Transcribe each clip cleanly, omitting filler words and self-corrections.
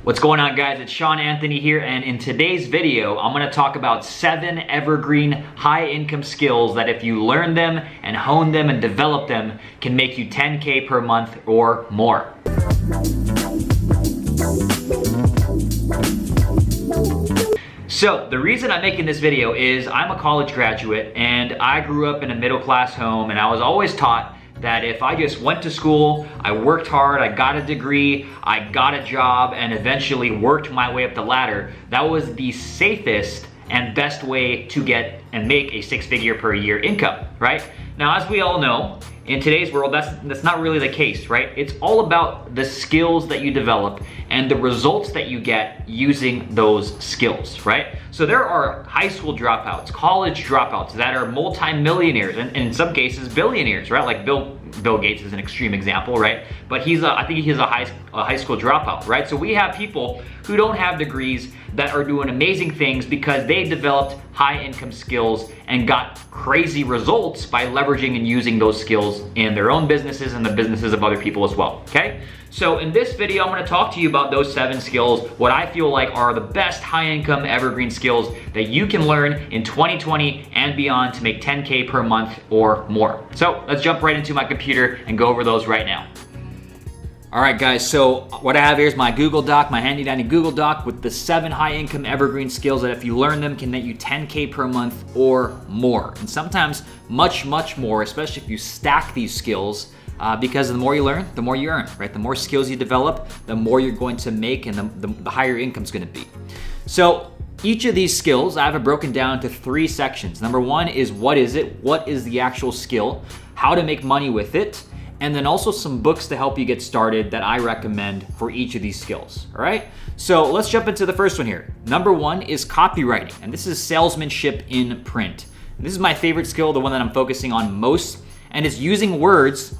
What's going on, guys? It's Sean Anthony here, and in today's video, I'm going to talk about 7 evergreen high-income skills that if you learn them and hone them and develop them can make you 10K per month or more. So the reason I'm making this video is I'm a college graduate and I grew up in a middle-class home, and I was always taught that if I just went to school, I worked hard, I got a degree, I got a job, and eventually worked my way up the ladder, that was the safest and best way to get and make a 6-figure per year income, right? Now, as we all know, in today's world, that's not really the case, right? It's all about the skills that you develop and the results that you get using those skills, right? So there are high school dropouts, college dropouts that are multi-millionaires and in some cases billionaires, right? Like Bill Gates is an extreme example, right? But I think he's a high school dropout, right? So we have people who don't have degrees that are doing amazing things because they developed high income skills and got crazy results by leveraging and using those skills in their own businesses and the businesses of other people as well, okay? So in this video, I'm gonna talk to you about those 7 skills, what I feel like are the best high income evergreen skills that you can learn in 2020 and beyond to make 10K per month or more. So let's jump right into my computer and go over those right now. All right, guys, so what I have here is my Google Doc, my handy dandy Google Doc with the 7 high income evergreen skills that if you learn them can net you 10K per month or more. And sometimes much, much more, especially if you stack these skills, because the more you learn, the more you earn, right? The more skills you develop, the more you're going to make and the higher your income's gonna be. So each of these skills, I have it broken down into 3 sections. Number 1 is what is it? What is the actual skill? How to make money with it? And then also some books to help you get started that I recommend for each of these skills, all right? So let's jump into the first one here. Number 1 is copywriting, and this is salesmanship in print. And this is my favorite skill, the one that I'm focusing on most, and it's using words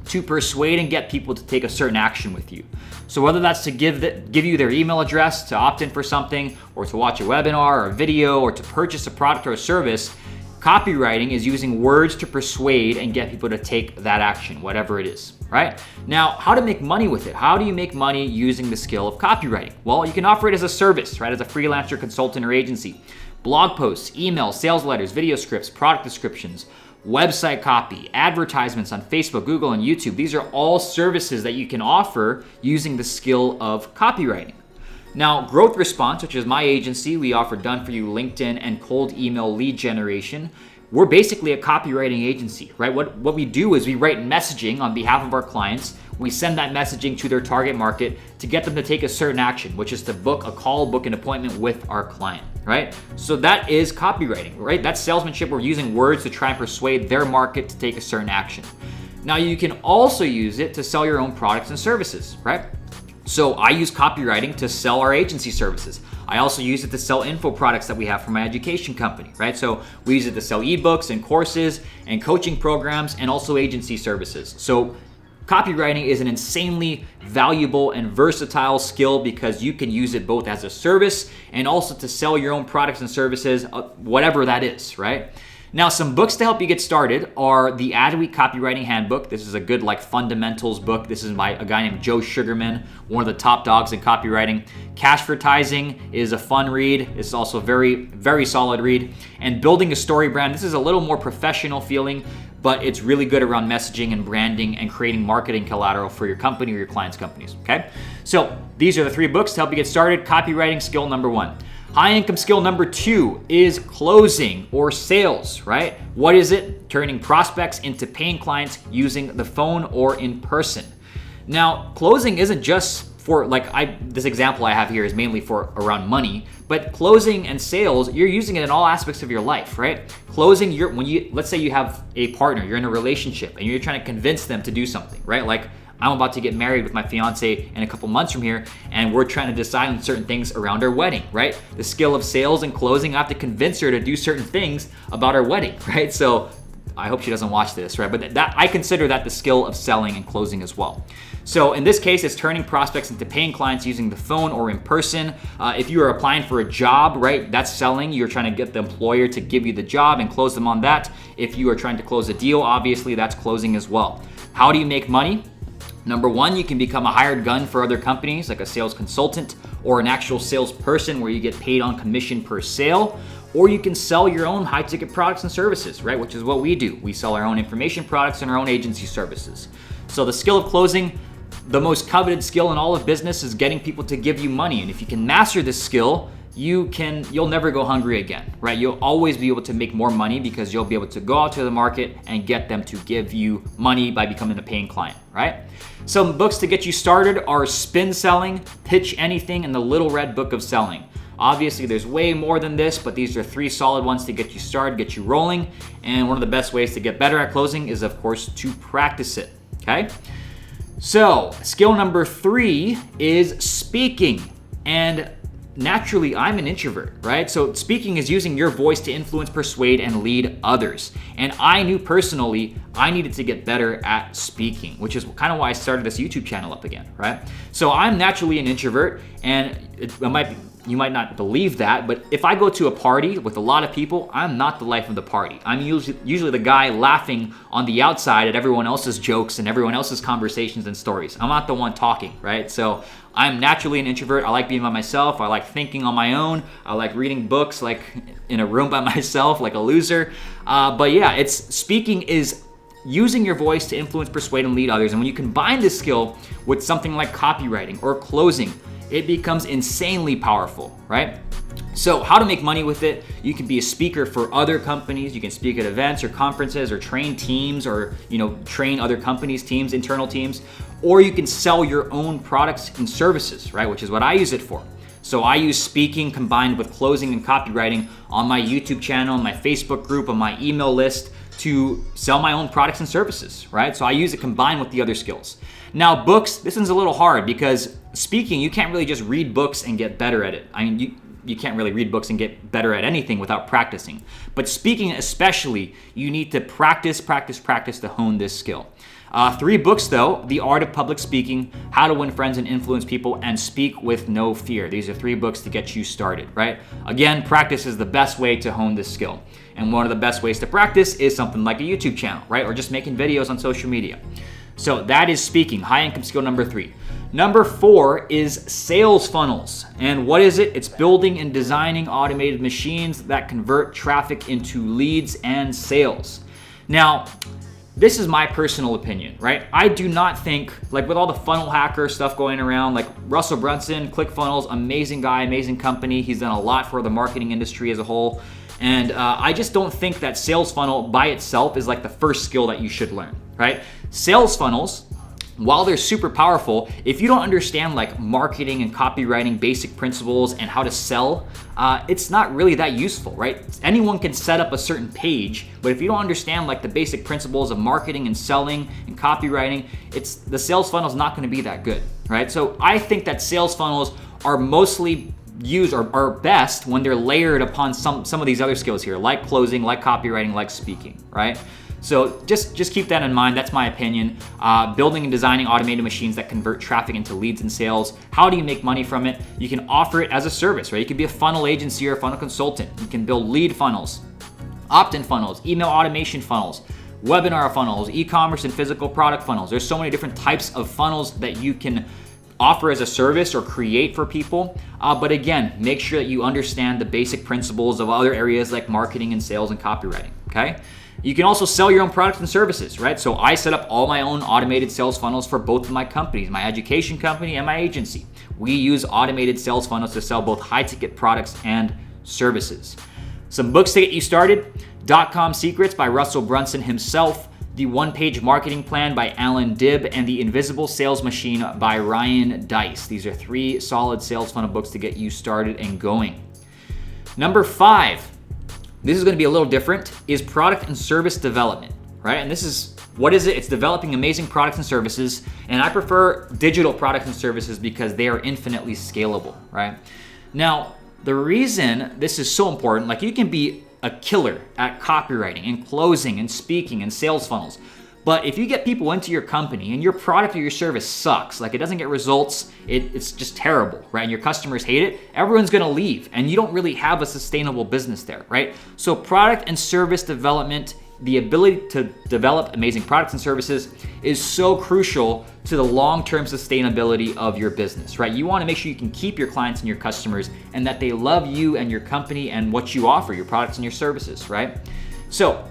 to persuade and get people to take a certain action with you. So whether that's to give you their email address, to opt in for something, or to watch a webinar or a video, or to purchase a product or a service, copywriting is using words to persuade and get people to take that action, whatever it is, right? Now, how to make money with it? How do you make money using the skill of copywriting? Well, you can offer it as a service, right? As a freelancer, consultant, or agency. Blog posts, emails, sales letters, video scripts, product descriptions, website copy, advertisements on Facebook, Google, and YouTube. These are all services that you can offer using the skill of copywriting. Now, Growth Response, which is my agency, we offer done-for-you LinkedIn and cold email lead generation. We're basically a copywriting agency, right? What we do is we write messaging on behalf of our clients. We send that messaging to their target market to get them to take a certain action, which is to book a call, book an appointment with our client, right? So that is copywriting, right? That's salesmanship. We're using words to try and persuade their market to take a certain action. Now, you can also use it to sell your own products and services, right? So I use copywriting to sell our agency services. I also use it to sell info products that we have for my education company, right? So we use it to sell ebooks and courses and coaching programs and also agency services. So copywriting is an insanely valuable and versatile skill because you can use it both as a service and also to sell your own products and services, whatever that is, right? Now, some books to help you get started are the Adweek Copywriting Handbook. This is a good fundamentals book. This is by a guy named Joe Sugarman, one of the top dogs in copywriting. Cashvertising is a fun read. It's also a very, very solid read. And Building a Story Brand. This is a little more professional feeling, but it's really good around messaging and branding and creating marketing collateral for your company or your clients' companies, okay? So these are the 3 books to help you get started. Copywriting skill number 1. High income skill number 2 is closing or sales, right? What is it? Turning prospects into paying clients using the phone or in person. Now, closing isn't just for this example I have here is mainly for around money, but closing and sales, you're using it in all aspects of your life, right? Closing, let's say you have a partner, you're in a relationship and you're trying to convince them to do something, right? Like I'm about to get married with my fiance in a couple months from here, and we're trying to decide on certain things around our wedding, right? The skill of sales and closing, I have to convince her to do certain things about our wedding, right? So I hope she doesn't watch this, right? But that I consider that the skill of selling and closing as well. So in this case, it's turning prospects into paying clients using the phone or in person. If you are applying for a job, right, that's selling. You're trying to get the employer to give you the job and close them on that. If you are trying to close a deal, obviously that's closing as well. How do you make money? Number one, you can become a hired gun for other companies, like a sales consultant or an actual salesperson where you get paid on commission per sale. Or you can sell your own high-ticket products and services, right? Which is what we do. We sell our own information products and our own agency services. So the skill of closing, the most coveted skill in all of business, is getting people to give you money. And if you can master this skill, you'll never go hungry again, right? You'll always be able to make more money because you'll be able to go out to the market and get them to give you money by becoming a paying client, right? Some books to get you started are Spin Selling, Pitch Anything, and The Little Red Book of Selling. Obviously, there's way more than this, but these are 3 solid ones to get you started, get you rolling. And one of the best ways to get better at closing is, of course, to practice it, okay? So, skill number 3 is speaking. And naturally, I'm an introvert, right? So speaking is using your voice to influence, persuade, and lead others. And I knew personally I needed to get better at speaking, which is kind of why I started this YouTube channel up again, right? So I'm naturally an introvert, and you might not believe that, but if I go to a party with a lot of people, I'm not the life of the party. I'm usually the guy laughing on the outside at everyone else's jokes and everyone else's conversations and stories. I'm not the one talking, right? So I'm naturally an introvert. I like being by myself. I like thinking on my own. I like reading books like in a room by myself like a loser. But yeah, speaking is using your voice to influence, persuade, and lead others. And when you combine this skill with something like copywriting or closing, it becomes insanely powerful, right? So how to make money with it? You can be a speaker for other companies. You can speak at events or conferences or train teams or, train other companies' teams, internal teams. Or you can sell your own products and services, right? Which is what I use it for. So I use speaking combined with closing and copywriting on my YouTube channel, my Facebook group, on my email list to sell my own products and services, right? So I use it combined with the other skills. Now books, this one's a little hard because speaking, you can't really just read books and get better at it. I mean, you can't really read books and get better at anything without practicing. But speaking especially, you need to practice to hone this skill. 3 books though: The Art of Public Speaking, How to Win Friends and Influence People, and Speak with No Fear. These are 3 books to get you started, right? Again, practice is the best way to hone this skill. And one of the best ways to practice is something like a YouTube channel, right? Or just making videos on social media. So that is speaking, high income skill number 3. Number 4 is sales funnels. And what is it? It's building and designing automated machines that convert traffic into leads and sales. Now, this is my personal opinion, right? I do not think, like with all the funnel hacker stuff going around, like Russell Brunson, ClickFunnels, amazing guy, amazing company. He's done a lot for the marketing industry as a whole. And I just don't think that sales funnel by itself is like the first skill that you should learn, right? Sales funnels, while they're super powerful, if you don't understand like marketing and copywriting basic principles and how to sell, it's not really that useful, right? Anyone can set up a certain page, but if you don't understand like the basic principles of marketing and selling and copywriting, the sales funnel is not going to be that good, right? So I think that sales funnels are mostly used or are best when they're layered upon some of these other skills here, like closing, like copywriting, like speaking, right? So just keep that in mind. That's my opinion. Building and designing automated machines that convert traffic into leads and sales. How do you make money from it? You can offer it as a service, right? You can be a funnel agency or a funnel consultant. You can build lead funnels, opt-in funnels, email automation funnels, webinar funnels, e-commerce and physical product funnels. There's so many different types of funnels that you can offer as a service or create for people. But again, make sure that you understand the basic principles of other areas like marketing and sales and copywriting, okay? You can also sell your own products and services, right? So I set up all my own automated sales funnels for both of my companies, my education company and my agency. We use automated sales funnels to sell both high-ticket products and services. Some books to get you started: .com Secrets by Russell Brunson himself, The One-Page Marketing Plan by Alan Dibb, and The Invisible Sales Machine by Ryan Deiss. These are 3 solid sales funnel books to get you started and going. Number 5, this is going to be a little different, is product and service development, right? And this is, what is it? It's developing amazing products and services, and I prefer digital products and services because they are infinitely scalable, right? Now, the reason this is so important, like you can be a killer at copywriting and closing and speaking and sales funnels, but if you get people into your company and your product or your service sucks, like it doesn't get results, it's just terrible, right? And your customers hate it, everyone's gonna leave and you don't really have a sustainable business there, right? So product and service development the ability to develop amazing products and services is so crucial to the long-term sustainability of your business, right? You want to make sure you can keep your clients and your customers and that they love you and your company and what you offer, your products and your services, right? So,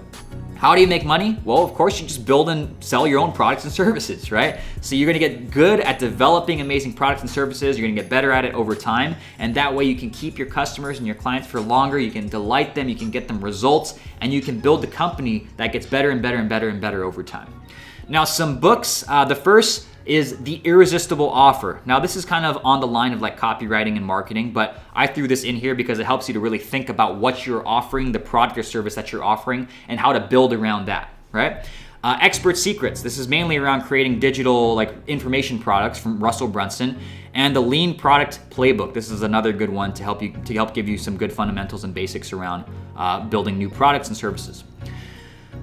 how do you make money? Well, of course, you just build and sell your own products and services, right? So you're gonna get good at developing amazing products and services. You're gonna get better at it over time. And that way you can keep your customers and your clients for longer. You can delight them, you can get them results, and you can build the company that gets better and better and better and better over time. Now, some books. The first is The Irresistible Offer. Now, this is kind of on the line of like copywriting and marketing, but I threw this in here because it helps you to really think about what you're offering, the product or service that you're offering, and how to build around that, right? Expert Secrets. This is mainly around creating digital like information products from Russell Brunson. And the Lean Product Playbook. This is another good one to help give you some good fundamentals and basics around building new products and services.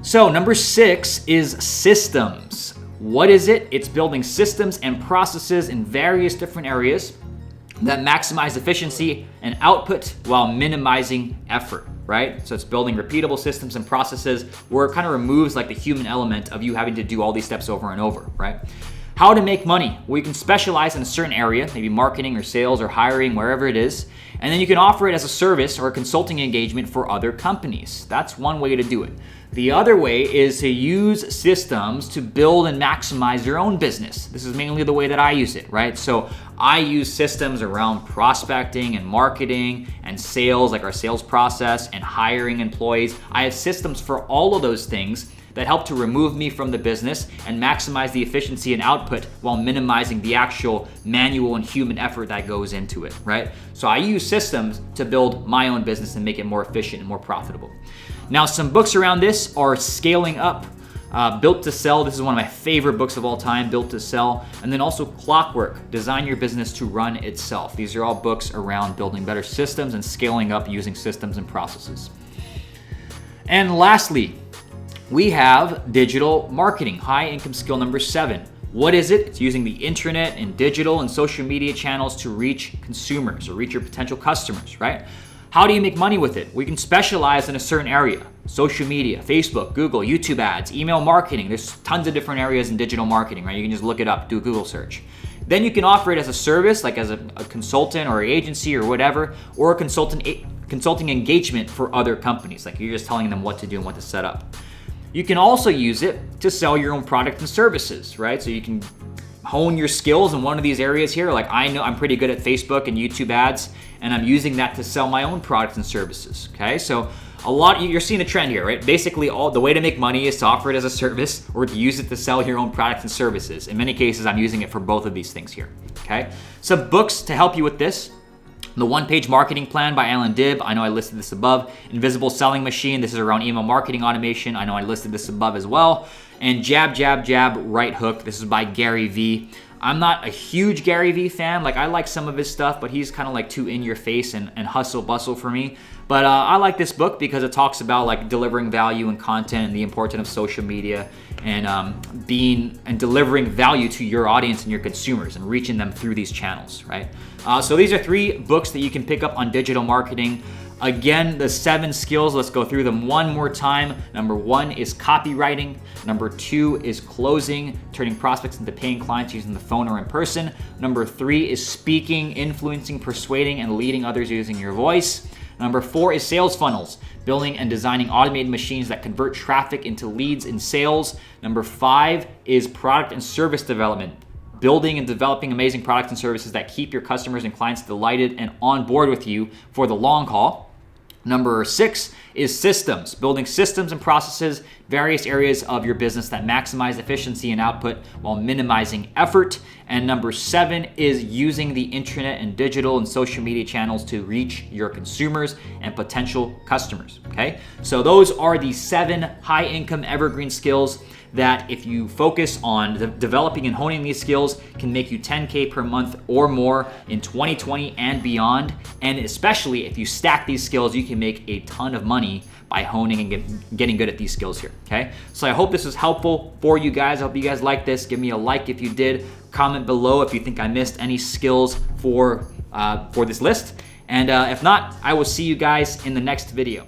So number 6 is systems. What is it? It's building systems and processes in various different areas that maximize efficiency and output while minimizing effort, right? So it's building repeatable systems and processes where it kind of removes like the human element of you having to do all these steps over and over, right? How to make money? Well, you can specialize in a certain area, maybe marketing or sales or hiring, wherever it is, and then you can offer it as a service or a consulting engagement for other companies. That's one way to do it. The other way is to use systems to build and maximize your own business. This is mainly the way that I use it, right? So I use systems around prospecting and marketing and sales, like our sales process and hiring employees. I have systems for all of those things that help to remove me from the business and maximize the efficiency and output while minimizing the actual manual and human effort that goes into it, right? So I use systems to build my own business and make it more efficient and more profitable. Now, some books around this are Scaling Up, Built to Sell. This is one of my favorite books of all time, Built to Sell. And then also Clockwork, Design Your Business to Run Itself. These are all books around building better systems and scaling up using systems and processes. And lastly, we have digital marketing, high income skill number 7. What is it? It's using the internet and digital and social media channels to reach consumers or reach your potential customers, right? How do you make money with it? We can specialize in a certain area. Social media, Facebook, Google, YouTube ads, email marketing. There's tons of different areas in digital marketing, right? You can just look it up, do a Google search. Then you can offer it as a service, like as a consultant or agency or whatever, or a consulting engagement for other companies. Like you're just telling them what to do and what to set up. You can also use it to sell your own product and services, right? So you can hone your skills in one of these areas here. Like I know I'm pretty good at Facebook and YouTube ads, and I'm using that to sell my own products and services, okay? So you're seeing a trend here, right? Basically, the way to make money is to offer it as a service or to use it to sell your own products and services. In many cases, I'm using it for both of these things here, okay? Some books to help you with this. The One-Page Marketing Plan by Alan Dibb. I know I listed this above. Invisible Selling Machine. This is around email marketing automation. I know I listed this above as well. And Jab, Jab, Jab, Right Hook. This is by Gary Vee. I'm not a huge Gary Vee fan. Like I like some of his stuff, but he's kind of like too in your face and hustle bustle for me. But I like this book because it talks about like delivering value and content and the importance of social media and delivering value to your audience and your consumers and reaching them through these channels, right? So these are 3 books that you can pick up on digital marketing. Again, the 7 skills, let's go through them one more time. Number 1 is copywriting. Number 2 is closing, turning prospects into paying clients using the phone or in person. Number 3 is speaking, influencing, persuading, and leading others using your voice. Number 4 is sales funnels, building and designing automated machines that convert traffic into leads in sales. Number 5 is product and service development, building and developing amazing products and services that keep your customers and clients delighted and on board with you for the long haul. Number 6 is systems, building systems and processes, various areas of your business that maximize efficiency and output while minimizing effort. And number 7 is using the internet and digital and social media channels to reach your consumers and potential customers, okay? So those are the 7 high-income evergreen skills that if you focus on developing and honing these skills can make you $10K per month or more in 2020 and beyond. And especially if you stack these skills, you can make a ton of money by honing and getting good at these skills here, okay? So I hope this was helpful for you guys. I hope you guys like this. Give me a like if you did. Comment below if you think I missed any skills for this list. And if not, I will see you guys in the next video.